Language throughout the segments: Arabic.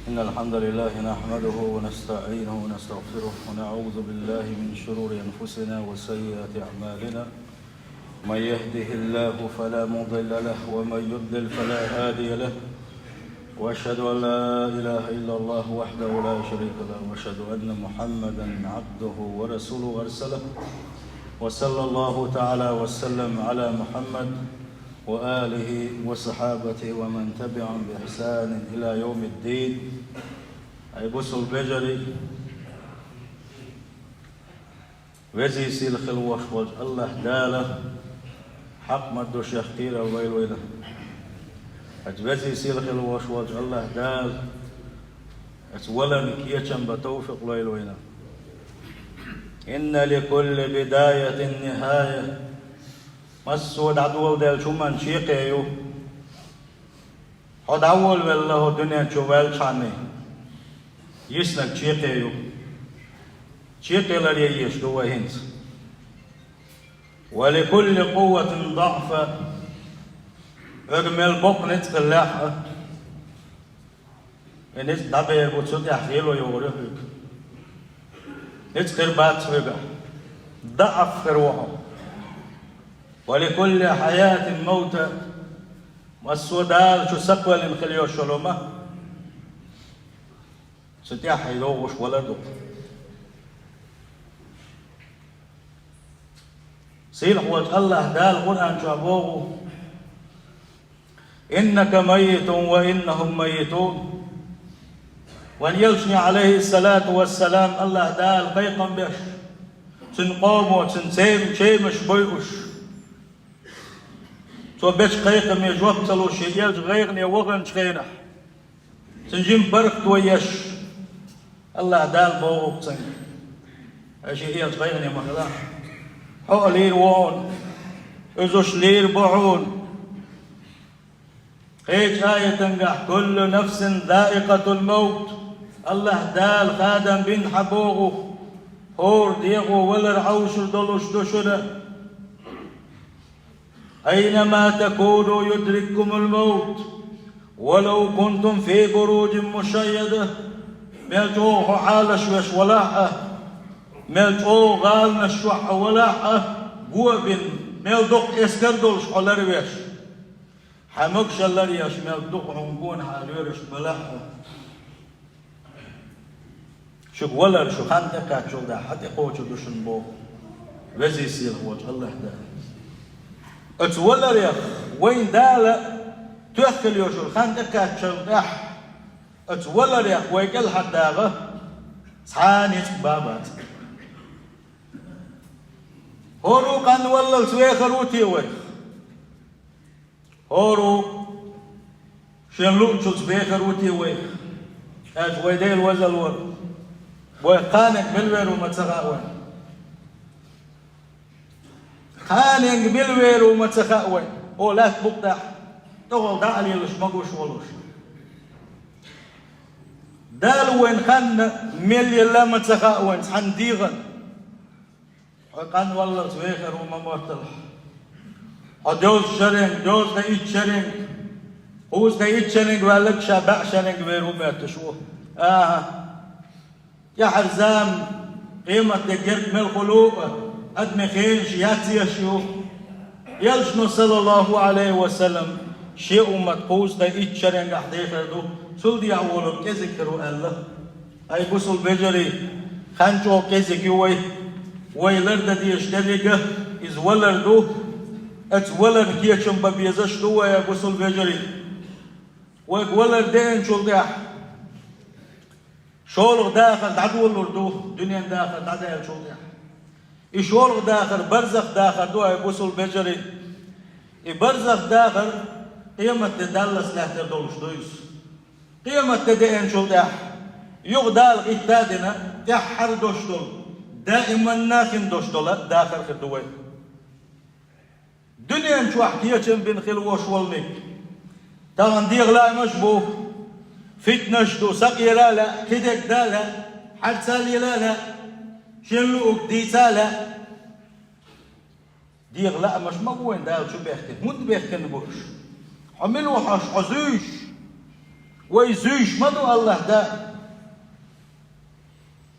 إن الحمد لله نحمده ونستعينه ونستغفره ونعوذ بالله من شرور أنفسنا وسيئات أعمالنا. من يهده الله فلا مضل له ومن يضلل فلا هادي له، وأشهد أن لا إله إلا الله وحده لا شريك له، وأشهد أن محمدا عبده ورسوله أرسله. وصلى الله تعالى وسلم على محمد وآله وصحابته ومن تبعهم بإحسان إلى يوم الدين. أي بوسو البجري وزي سيل خلوش وج الله داله حق مدو شخيرة ويل ويله. أجوزي سيل خلوش وج الله دال أتولا مكيشا بتوفق ويل ويله. إن لكل بداية نهاية. مسود عدو دال شمان شيقيو حد أول والله الدنيا شوال شاني يسنك شيقيو شيقي للي يشدو هنس. ولكل قوة ضعفة. أجمل بقنة قلاحة إنس دبي بوتسوت يحيلو يوريك إنس قربات سويقا ضعف خروحه. ولكل حياة موتى. والسودال شو سقوى لنخليو شلومة ستياح يلوغش ولدو سيل قوة الله دال قرآن شعبوه إنك ميت وإنهم ميتون. وأن يلشني عليه الصلاة والسلام الله دال قيقا بيش سنقومو سنسيم شيمش بيوش تو بيش قيقا ميجوب تلو شيئل غيرني وغن شخينح سنجيم برق تويش الله دال بوغ سنج أشيئل غيرني مخلا حولير وون ازوش لير بعون. هيج آية تنقح كل نفس ذائقة الموت. الله دال خادم بن حبوغو هور ديغو ولر عوشر دلوش دشره. أينما تكونوا يدرككم الموت ولو كنتم في بروج مشيدة. ملجوه حالش وش ولاحة ملجوه غال نشوح ولاحة قوبن ملدق اسكردلش حلرويش حمقش اللريش ملدق عنقون حالورش ملاحة شوك ولر شو خانتك شو دا حتى قوتو دشن بو وزي سير وجه الله دا اتولر يا وين دالة تأكل يوشل خانتك شلتح اتولر يا ويكل حداغة ثاني بابات هورو قان ولا سويخروتي وي هورو شنلوك شو سويخروتي وي اج ويديل وزل ور ويقانك بالوير ومتسغاوي خانق بالوير ومتسخاوي او لا تبقى تغل دعلي لش مقوش ولوش دال وين خان ملي لا متسخاوي حن ديغن قان والله سويخر وما مرتلح دوز شرين دوز دايت شرين هوز دايت شرين والك شابع شرين ويرو ماتشوه يا حرزام قيمة تجرب من الخلوق أدمي خينش ياتي شو يلشنو صلى الله عليه وسلم شيء متقوز دا إتشارين قحديخر دو سل دي أولو كذكرو الله أي بسل بجري خانشو كذكي وي لرد دي اشتريقه إز ولردو أت ولر كيشم ببيزش دو يا بسل بجري ويق ولر دين شو ديح شولغ داخل تعدو الردو دنيا داخل تعدو شو ديح إشورغ داخل برزخ داخل دو يبوسل بجري برزخ داخل قيمة تدلس لا تدولش دويس قيمة تدين شو داح يغدال غيتادنا تحر دوشتول دائما ناخن دوشتول داخل خدوين دنيا نشو حكية بين خلوش والنك طبعا ديغ لا مشبوه فتنش دو سقي لا لا كدك دالا حد سالي لا لا شلوك دي سالة ديغ لا مش مقوين دال شو بيحكي مد بيحكي نبوش عملوا حش عزيش ويزوج مدو الله دا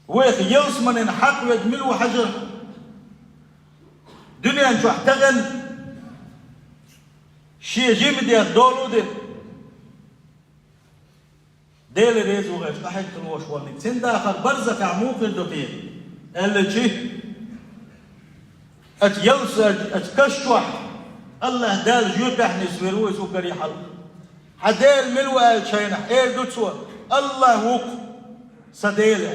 ويخ يلس من حق ويدمل وحجر دنيا انشو احتغل شي جيم دي دولو دي ديل ريزو غيش قحيت الوش والنك سن داخل برزك عموك الدقيق قال شي ات يلس ات كشوح الله دال جيوب احنا سويروي سوكري حل حديل ملوى الشينح ايه دوتسوا الله وق سديل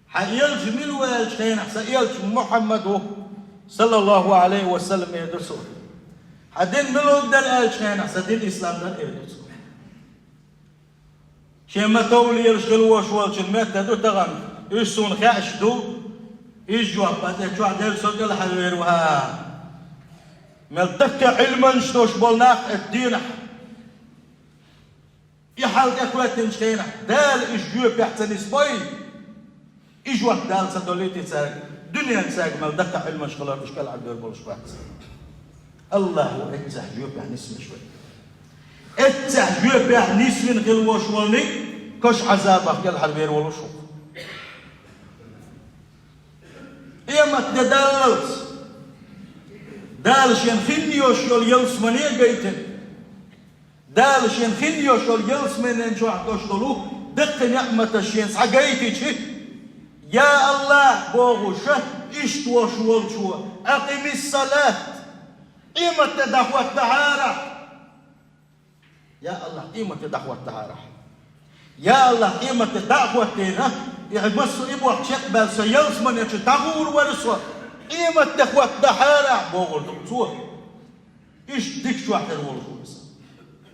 حيلج ملوى الشينح سيلج محمد صلى الله عليه وسلم ايه دوتسوا حدين ملوى دال الشينح سديل الاسلام دال ايه دوتسوا شيما تولي يرشغل وشوال شمات دو تغن يسون خاش دو يجوا بعد جوا دال سوكل حلويروها ملتك علما شتوش بولناق الدين يحال اكواتن شينا دال اجيو بيحتن اسبوي اجوا دال سدوليتي ساق دنيا ساق ملتك علما شغلار اشكال عبد البولش بعد الله اتزح جيو بيح نسم شوي اتزح جيو بيح نسم غير وشولني كش عذابك يا الحربير والوشو يا ما تدللت دالش ينخنيو شول يلس مني بيتن دالش ينخنيو شول يلس من انجو عطوشتلو دق نعمة الشينس حقايتي شي يا الله بوغوشة اشتوى شوال شوى اقم الصلاة قيمة دعوة الطهارة يا الله قيمة دعوة الطهارة يا الله قيمة دعوة تينا يحبسوا ابوك شقبال سيلس من يشي تغور ورسوة قيمة دعوة الطهارة بوغل دكتور ايش ديك شو احتر ولو شو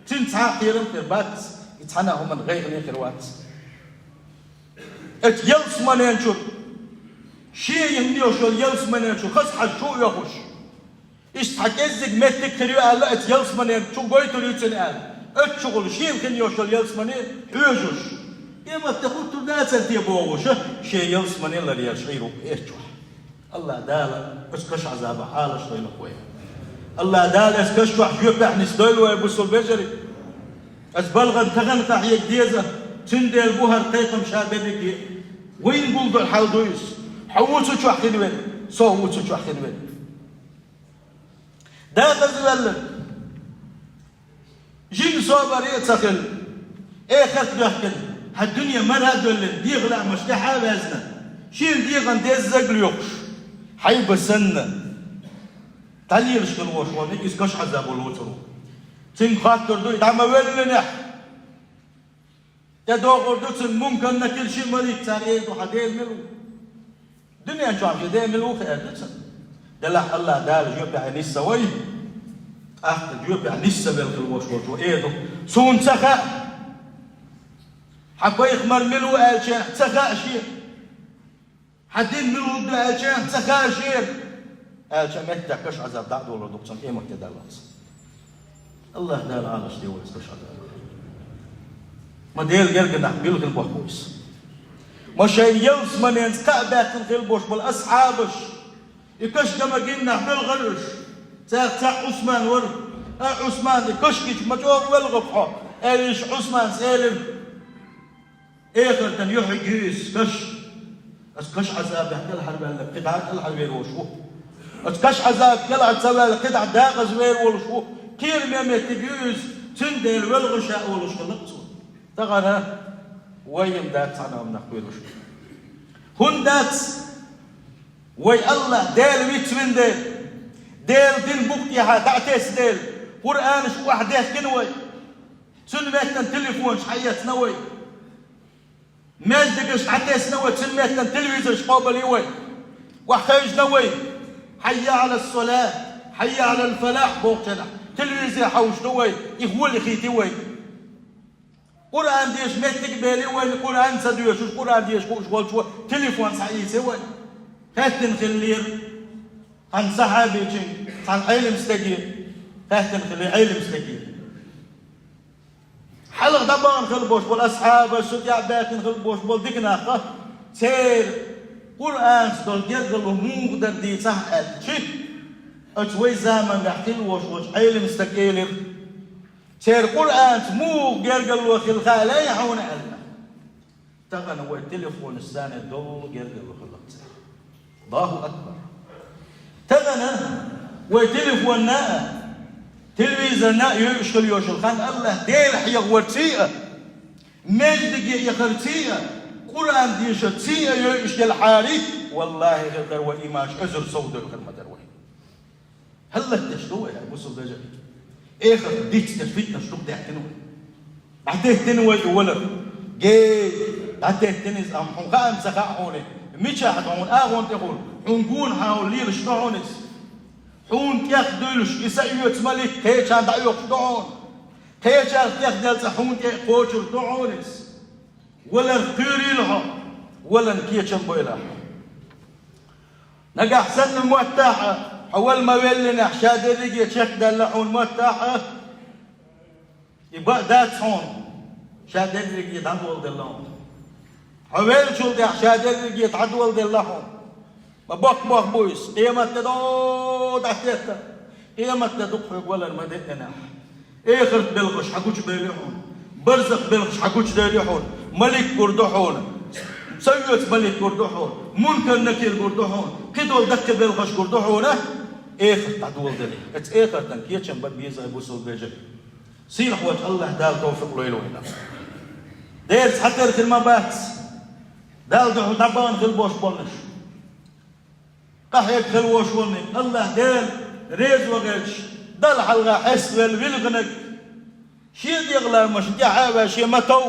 تنسى خيرم تربات يتحناهم من غير نيخروات ات يلس من ينشر شي يمنيو شو يلس من ينشر خص حد شو يخش ايش حكيزك متك تريو قال ات يلس من ينشر قويتو ريوتن قال ات شغل شي يمكنيو شو يلس من يوجوش اما تاخدتو ناس انتي بوغوش شي يلس من يلا رياشيرو ايشوح الله دال اسكش عذاب حالش طيب خويا الله دال اسكش وحجوب احنا ستويل ويبوسو البجري اسبلغن تغن تحيك ديزه تندل بوهر قيقم شابنك وين قلدو الحلدويس حووتو شو حكين وين صووتو شو حكين وين داخل زبلن جين صوبر يتسخل ايه خط يحكن هالدنيا مرة دولن ديغ لا مش تحابزنا شيل ديغن ديز زقل يوكش حيب السنة تعليل شكل وشوان هيك اسكش عذاب الوترو تين خاطر دو يتعمى ولنح يا دوغر دوتن ممكن نكل شي مليك تاريخ وحدين ملو دنيا شو عم جدين ملو خير دوتن دلح الله دال جيب يعني السوي اخت جيب يعني السبل الوش وشو ايدو سون سخاء حبا يخمر ملو قال شيء سخاء شيء حدين ملو بدا قال شيء سخاء شيء قال شيء متى كش عذاب دعد ولا دوكسن ايه مكتدلت الله دال عالش دي ويس كش عذاب ما ديل يرجع نحبيل في البحوث ما شيء يلس من ينسكعبات في البوش بالاصحابش يكش كما قلنا بالغرش تاع عثمان ور عثمان يكشكش مجور والغفحه ايش عثمان سالم اخر كان يحجيس كش عذاب يحكي الحرب اللي قطعه الحرب وشو كش عذاب كلا تسوي قطعه داغز وير وشو كير ما متبيوز تندل والغشاء وش خلقته تغنى وين دات أنا من أخبره شو هون دات وي الله ديل ويتمن ديل دين بوكتي ها تعتيس ديل قرآن شو واحد كنوي سنمتنا تليفون شحيات نوي ماجدك شحتيس نوي سنمتنا تلفزيون شقابل يوي وحيج نوي حي على الصلاة حي على الفلاح بوقتنا تلفزيون حوش نوي يخول خيتي وي قرآن ديش متك بالي وين قرآن سدوي شو قرآن ديش شغل شو تليفون سعيد سوي هاتن خلير عن صحابي شيء عن علم مستقيم هاتن خلير علم مستقيم حلق دبان خلبوش بالأصحاب الشجاع باكن خلبوش بالدقناقة سير قرآن سدول جرجل ومو قدر دي صح شيء أشوي زمن بحكي وش علم مستقيم سير قرآن مو قرقل وخل خالي يحون علنا تغنى والتليفون الثاني دول قرقل وخل الله أكبر تغنى والتليفون ناء تلفزيون ناء يشغل يوشل خان الله ديل حيا ورتيئة مجد يخرتيئة قرآن ديش تيئة يشغل حاري والله غير وإيماش أزر صوت الخدمة دروي هلا تشتوي يا أبو سوداء إخر ديت تشفيت نشتوك دعتنو بعدين تنوي ولا جي بعدين تنز أم حقام سخاء ميشا حتون أغون تقول حنقون حاول لير شتونس حون تيخدلش يسأيوت ملك كيشان دعيوك شتون كيشان تيخدل حون تيخوشر تونس ولا القيري لها ولا نكيشان بيلها نجح سن الموتاحة أول ما ولنا حشاد الرجي شك دلعون موتاحة يبقى دات هون شاد الرجي تعدول دلهم حوال شو ده حشاد الرجي تعدول دلهم ما بق بويس قيمة تدو تحتها قيمة تدق ولا المدينة آخر بلغش حكوش دليحون برزق بلغش حكوش دليحون ملك قردحون سيد ملك قردحون منكر نكير قردحون كدول دك بلغش قردحونه آخر تعدول دلي ات آخر تنكيتشن بدبيزا يبوسوا بيجي سير حوات الله دال توفق له يلوينا دير حتى المبات دال دحو دبان في البوش بولنش قحيك في الوش بولنك الله دير ريز وغيرش دال حلقة حس والبلغنك شي ديغلا مش دي حابة شي متو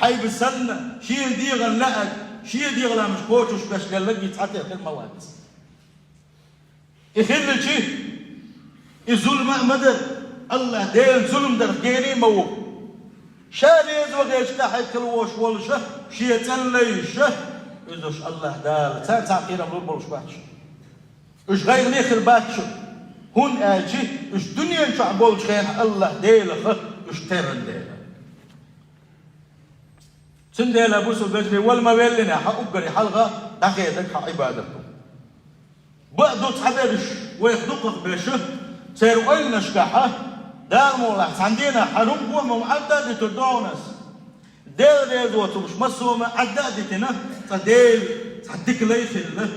حي بالسنة شي ديغلا لأك شي ديغلا مش كوتوش باش قال لك يتحتى في المواد يخل شي الظلم مدر الله دين ظلم در جيني مو شاريز وغيرش قحيك الوش والشه شي تليشه إذاش الله دال تعقيرا من البلش باتش إيش غير نيخر باتش هون آجي إيش دنيا شعبولش خين الله ديلخ إيش تيرن ديلخ سنديلا بوسو بجري والما ويلنا حقري حلقة دقيقتك عبادته بعدو تحبرش ويخدقك بشه سيروا أين نشكحه دار مولاح عندنا حرم قوم معدد تدونس ديل ريزوتو مش مسومة عدادتنا تديل تحديك ليخل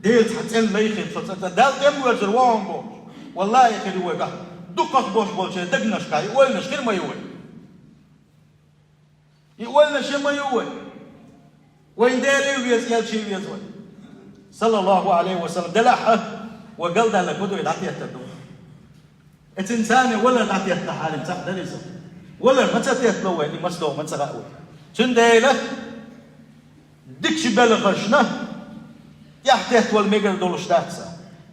ديل تحتل ليخل فتدال تيمو يجروهم بوش والله يخلي ويقع دقك بوش بوش دقنش كاي يقولنش خير ما يقول يقولنا شيء ما يقول وين ديلي ويسيال شيء ويزول صلى الله عليه وسلم دلحه وقال ده لك بدو يدعتي التدو الإنسان ولا دعتي التحالم صح ده ليس ولا ما تتيتلو يعني مسلو ما تسقاوي سنديله ديكش بلغشنا يحتيت والميجر دولش تاكسا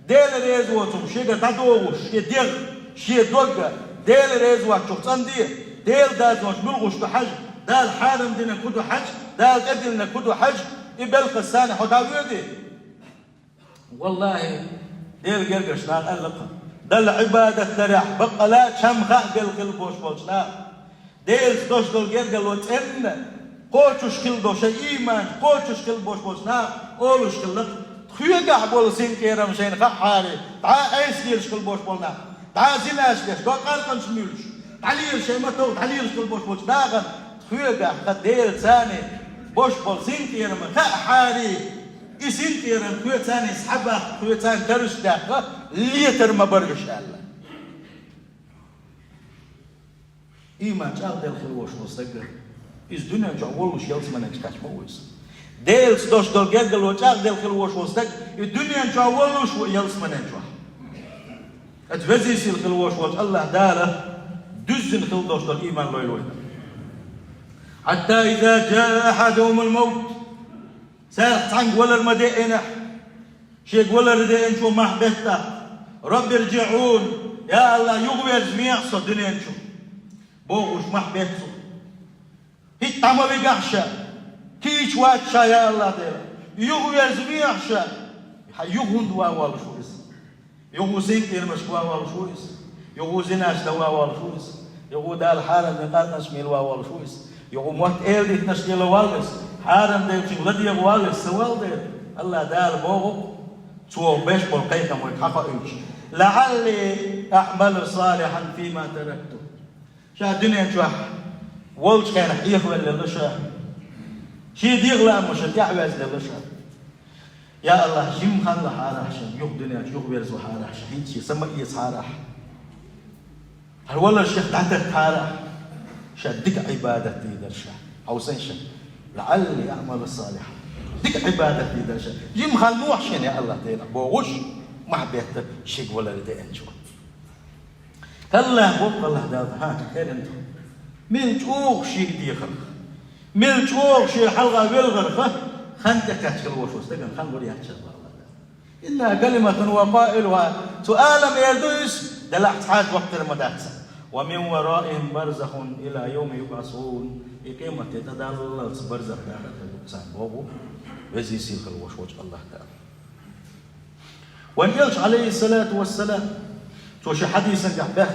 ديل ريزوتم شيء تدوش يدير شيء دوغا ديل ريزوات شو تصندي ديل دازوش بلغش بحج دال حارم دينا كدو حج دال قدلنا كدو حج يبلغ الثاني حداويدي والله ديل قرقش لا قلقه دل عبادة تريح بقى لا شمخة قلق البوش بوش لا ديل دوش دول قرقل وتن قوتش كل دوش إيمان قوتش كل بوش بوش لا أولوش كل تخيقع بول سين كيرم شين خحاري تعا ايس ديلش كل بوش بولنا تعا زيناش ليش دو قلقن شميلش تعليل شي متو تعليلش كل بوش بوش داغن تخيقع قديل ثاني بوش بول سين كيرم خحاري إسين كيرم خوي ثاني سحبه خوي ثاني ترش داخل ليتر ما برقش الله إيمان شاغ ديل خلوش وستقر إز دنيا جاولوش يلس منك كاش مويس ديلس دوش دول قرقل وشاغ ديل خلوش وستقر الدنيا جاولوش يلس منك جوا اتفزيس الخلوش وش الله داله دزن خل دوش دول إيمان لوي لوي حتى إذا جاء أحدهم الموت سارت عنك ولا المدائنة شيك ولا ردائن شو محبتها رب ارجعون يا الله يغوي جميع صدنين شو بوغوش محبته هيت عما بيقحشا كيش واتشا يا الله دير يغوي جميع شا يغون دوا والشويس يغو سيكتير مشكوا والشويس يغو زناش دوا والشويس يغو دال حارم نقال نشميل والشويس يغو موت ايل نشميل والس حارم دير شو غدي والس سوال دير الله دال بوغو تو بيش بالقيت مو يتحقق لعلي اعمل صالحا فيما تركته شا الدنيا شو والش كان يخوي للشا شي ديغلا مش تعوز للشا يا الله جيم خلا حارح شن يوم دنيا يوم بيرزو حارح شن شي سما يسحارح هل والله الشيخ تعتت حارح شدك عبادتي درشا أو سنشا لعلي أعمل الصالح دك عبادتي درشا جيم خلوح شن يا الله تينا بوغش ما بيت شيء ولا لدين شو هلا بوق الله داد ها كان انتو من شوق شيء ديخل من شوق شيء حلقة بالغرفة خنتك كاتشل وشوس تكن خن وريها الله إنها كلمة وقائلها سؤال ما يردوس دلعت حاج وقت المدارس ومن ورائهم برزخ إلى يوم يبعثون إقامة تدلل برزخ داخل الإنسان بابو وزي سيخ الوشوش الله تعالى ونيلش عليه الصلاة والسلام توش حديثا قحبه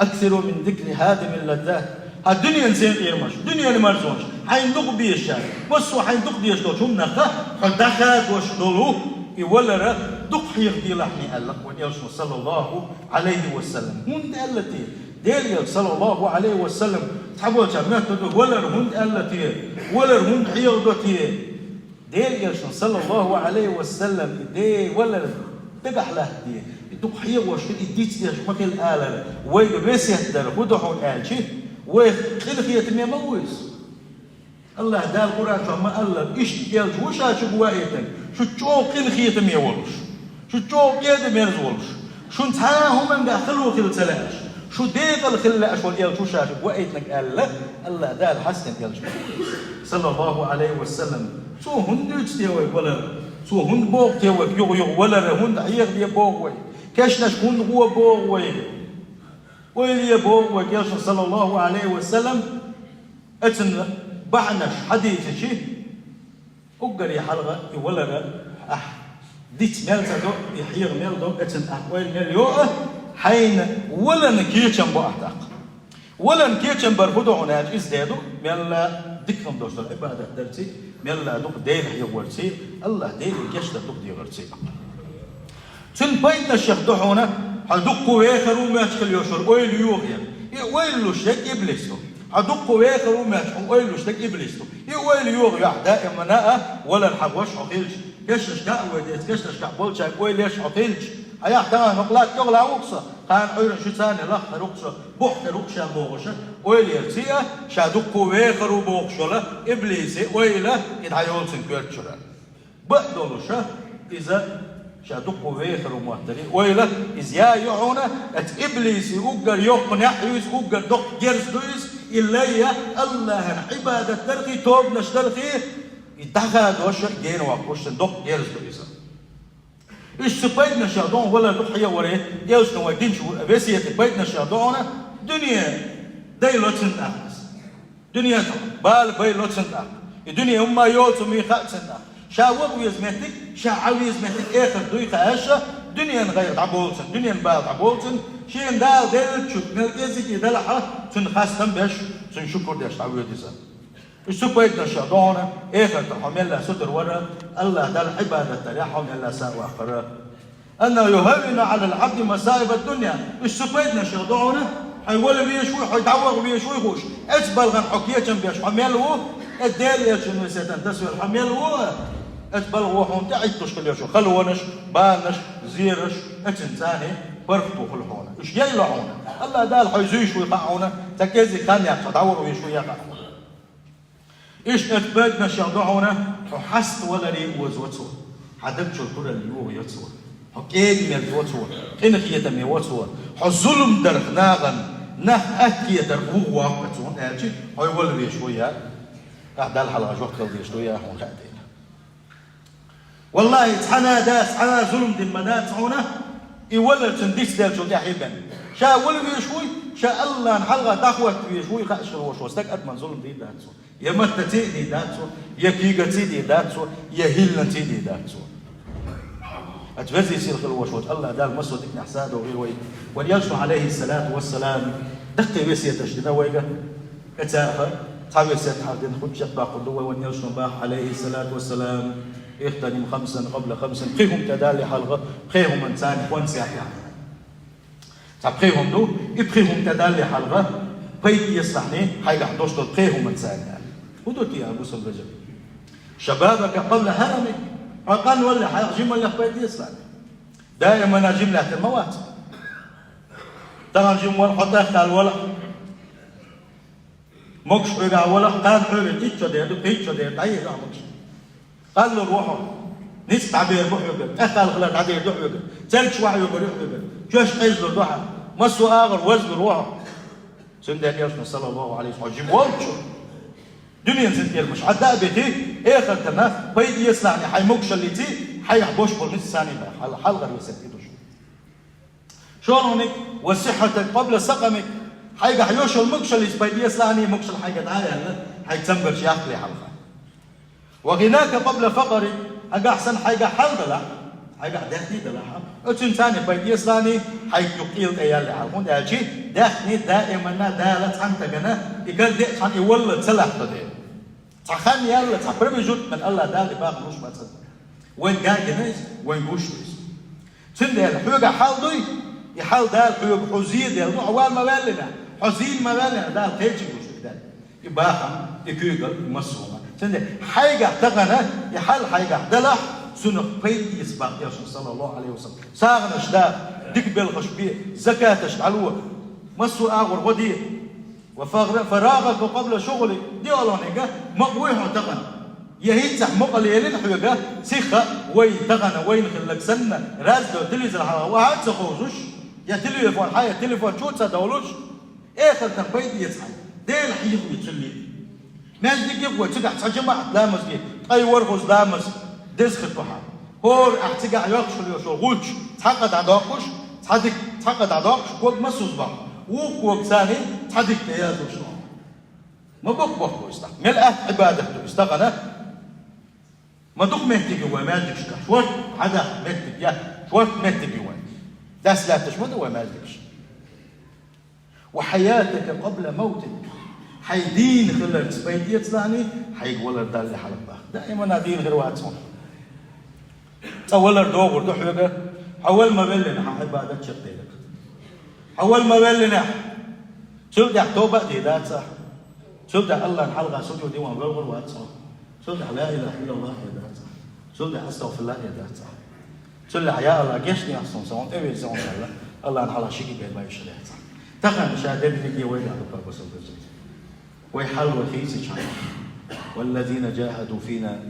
أكثر من ذكر هادم اللذات الدنيا نزين قيمش الدنيا نمرزونش حين دق بيشان بصوا حين دق بيش دو شو منخه فدخات وش دولو يولر دق حيغدي لحني ألق ونيلش صلى الله عليه وسلم هند التي ديل صلى الله عليه وسلم تحبوا جماعة ولر هند التي ولر هند حيغدتي ديل صلى الله عليه وسلم دي ولر بقح له دي دقحيه وش إديت ديش مكان الآلة ويبس يهدر ودحون آلشي وخلقية ميموز الله دال القرآن شو ما الله إيش يلج وش هاشو قوائتك شو تشوق خلقية ميولش شو تشوق يد ميرزولش شو نتهاهم من داخلو خل سلاش شو ديقل خلاش واليلج وش هاشو قوائتك الله دال حسن يلج صلى الله عليه وسلم شو هندج تيوي ولا شو هند بوق تيوي يغ ولا هند حيغ دي بوق كاشناش هند هو بوق ويلي بوق كاش صلى الله عليه وسلم اتن بعنش حديث شيء أقري حلقة ولا ديت مالته دو يحيغ مال دو اتن أحوال مليو حين ولا نكيتشن بأحتاق ولا نكيتشن برفضو عناج إزدادو مالا دكهم دوشتر إبادة درتي مالا دوك ديل حيغورتي الله ديل كاشتا دوك ديغورتي تن بيتنا الشيخ دوحونا حدقوا ويخروا ما تشكل يوشر ويل يوغيا ويل لشتك إبليسو حدقوا ويخروا ما تشكل ويل لشتك إبليسو ويل يوغيا دائما ناء ولا الحبوش حقيلش كشش كأوديت كشش كأبولشاك ويل يش حقيلش أيا حتى نقلات يغلى وقصة كان عيرن شتاني لخ رقصة بوحت رقشة بوغشة ويل يرتيا شادقوا ويخروا بوغشة إبليسي ويلا يدعيول سنكويرتشرا بقدولوشة إذا شادقوا ويخروا مهترين ويلا إذ يا يعونا ات إبليس يقر يقنع يوز يقر دق جرس دويس إلا يا الله عبادة ترخي توب نشترخي يدخل دوشة جين وقوش دق جرس دويس إيش سبيتنا شادون ولا دقية وريه يوز نوادين شو بس يتبيتنا شادونا دنيا داي لوتسن أحس دنيا بال باي لوتسن أحس الدنيا هم يوتو مي خاتسن أحس شاوق ويزمتك شاعوي يزمتك آخر دويقة هشة دنيا غير عبولتن دنيا بعد عبولتن شين دال دل تشوف نلقيزك دلحة تنخاستن بش تنشكر ديش تعوي ديزا السبيتنا شادونا آخر تحمل له ستر ورا الله دل عبادة تريحهم إلا ساء وآخرة أنه يهون على العبد مصائب الدنيا السبيتنا شادونا حيولي بيشوي حيتعوق بيشوي خوش أجبل غن حكية بيش حمله الدال يشنو سيتن تسوي حمله أجبل روحهم تعيش تشكل يشو خلونش بانش زيرش أتنساني برفتو خلحونا إيش يلعونا الله دال حيزيش ويقعونا تكيزي كان يقطعور ويشو يقعونا إيش أتبادنا شيضعونا وحست ولا ريق وزوتسو حدبتشو الكرة اللي هو يتسو حكيد من الوتسو خنخية من وتسو حظلم درخ ناغن نخ أكية درخوه واقعتون أجي هاي ولا بيشويا أعدال حلقة جوك تلدي يشويا هون خاتين والله تحنا داس حنا ظلم دي المدات هنا يولد تنديس دال شو تحيبا شا ولا بيشوي شا الله حلقة دعوة بيشوي خاشر وشو استك من ظلم دي داتسو يا متتي دي داتسو يا كيغتي دي داتسو يا هيلنتي دي داتسو أتفزي سير الوشوش الله دال مسو ديك نحساد وغير وي وليرسل عليه الصلاة والسلام دقي بسية تشدنا ويقا اتاخر تعبير سيد حاردين خجة باقو دوا ونيرسل باح عليه الصلاة والسلام اغتنم خمسا قبل خمسا قيهم تدالي حلقة قيهم من ثاني وان ساحي تعب قيهم دو ابقيهم تدالي حلقة بيت يصلحني حيقع دوشتو قيهم من ثانية ودوتي يا أبو سلبجة شبابك قبل هرمك عقان ولا حيجيم ولا بيت يصلحني دائما أجيب لها الموات ترى جيم ولا حتى يختال ولا مكش بقى ولا قال حول تيجي ده تيجي ده تعيه لا مكش قال له روحه نسمع بيربح يقول أخال خلال عادي يدح يقول تلك واحد يقول جوش قيز له ضحى مسوا آخر وزن روحه سندان يرسل صلى الله عليه وسلم جيم والشو دنيا زين مش عداء بيتي إيه خلتنا بيدي يصنعني حي مكش اللي تي حي حبوش بالنص ثاني بقى حلقة وسكتوش شلون هناك وصحتك قبل سقمك حيقع حيوش المكش اللي بيدي يصنعني مكش الحاجة تعالى حي تنبر شيء أخلي حلقة وغناك قبل فقرك أجا أحسن حيقع حلقة لا حيقع دهتي دلها أتون ثاني بيدي يصنعني حي تقيل أيال حلقون أجي دهني دائما دالت عن تجنا يقال ده عن يولد سلاح تدين تخان يلا تبرم جود من الله دال باغ مش ما تصدق وين قاعد جنيس وين قوش بس تندل حوجة حال ضي يحال دال حوج حزين دال عوال ما بالنا حزين ما بالنا دال تيجي وش دال يبقى يكيجل مسوما تندل حاجة تغنى يحال حاجة دلح سنة بيت يسبق يا صلى الله عليه وسلم ساغنا شداد ديك بالخشبية زكاة شعلوه مسوا أغور ودي وفراغك قبل شغلك دي الله نجا مقويه تغن يهيتح مقليلين حيجا سيخة وين تغن وين خلك سنة رازد تلفز الحرام وهات سخوزوش يا تلفون حياة تلفون شو تصدقولوش إيه خلتن بيت يصحى ده الحيط يتشلي ناس دي جيبوا تدع تجمع لامس جي أي ورقص لامس دزخ الطحا هور احتجع يقشل يشو غوش تحقد عداقش تحقد عداقش كوك مسوس بقى وكوك ثاني تحدك تيازو شنو ما بقبق يستحق ملأ عبادته استغنى ما دوك مهتك هو ما يدكش شوات عدا مهتك يا شوات مهتك هو داس لا تشمد هو ما يدكش وحياتك قبل موتك حيدين خلال سبيدية ثاني حيقول الدال اللي حلقه دائما دين غير واتسون أول دوغر دحوجة أول ما بلنا عبادة شقيلك أول ما بلنا شو ده توبة دي ذات صح شو ده الله الحلقة سجود دي وان بلغر واتسون شو ده لا إله إلا الله يا ذات صح شو ده أستغفر الله يا ذات صح شو ده يا الله جيشني أصلا سون تبي سون الله الحلقة شيء بيد ما يشيل صح تقن مشاهدين في وين على بابا سوبر ويحل وخيس شان والذين جاهدوا فينا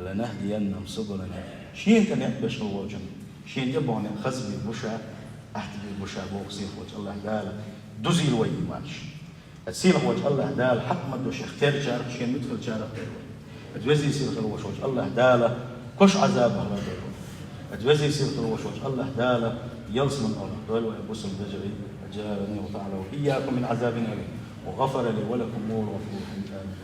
لنهدينهم سبلنا شين كان يحبش هو جن شين يبغون خزبي بوشا أحتبي بوشا بوكسير وجه الله دال دوزي الوي ماش تسير وجه الله دال حق ما دوش اختيار شارك شين مدخل شارك أتوزي يصير خلوش وجه الله دال كش عذاب الله دال أتوزي يصير خلوش وجه الله دال يلصم الله دال ويبص البجري أجارني وتعالى وإياكم من عذاب أليم وغفر لي ولكم مول وفور آمين.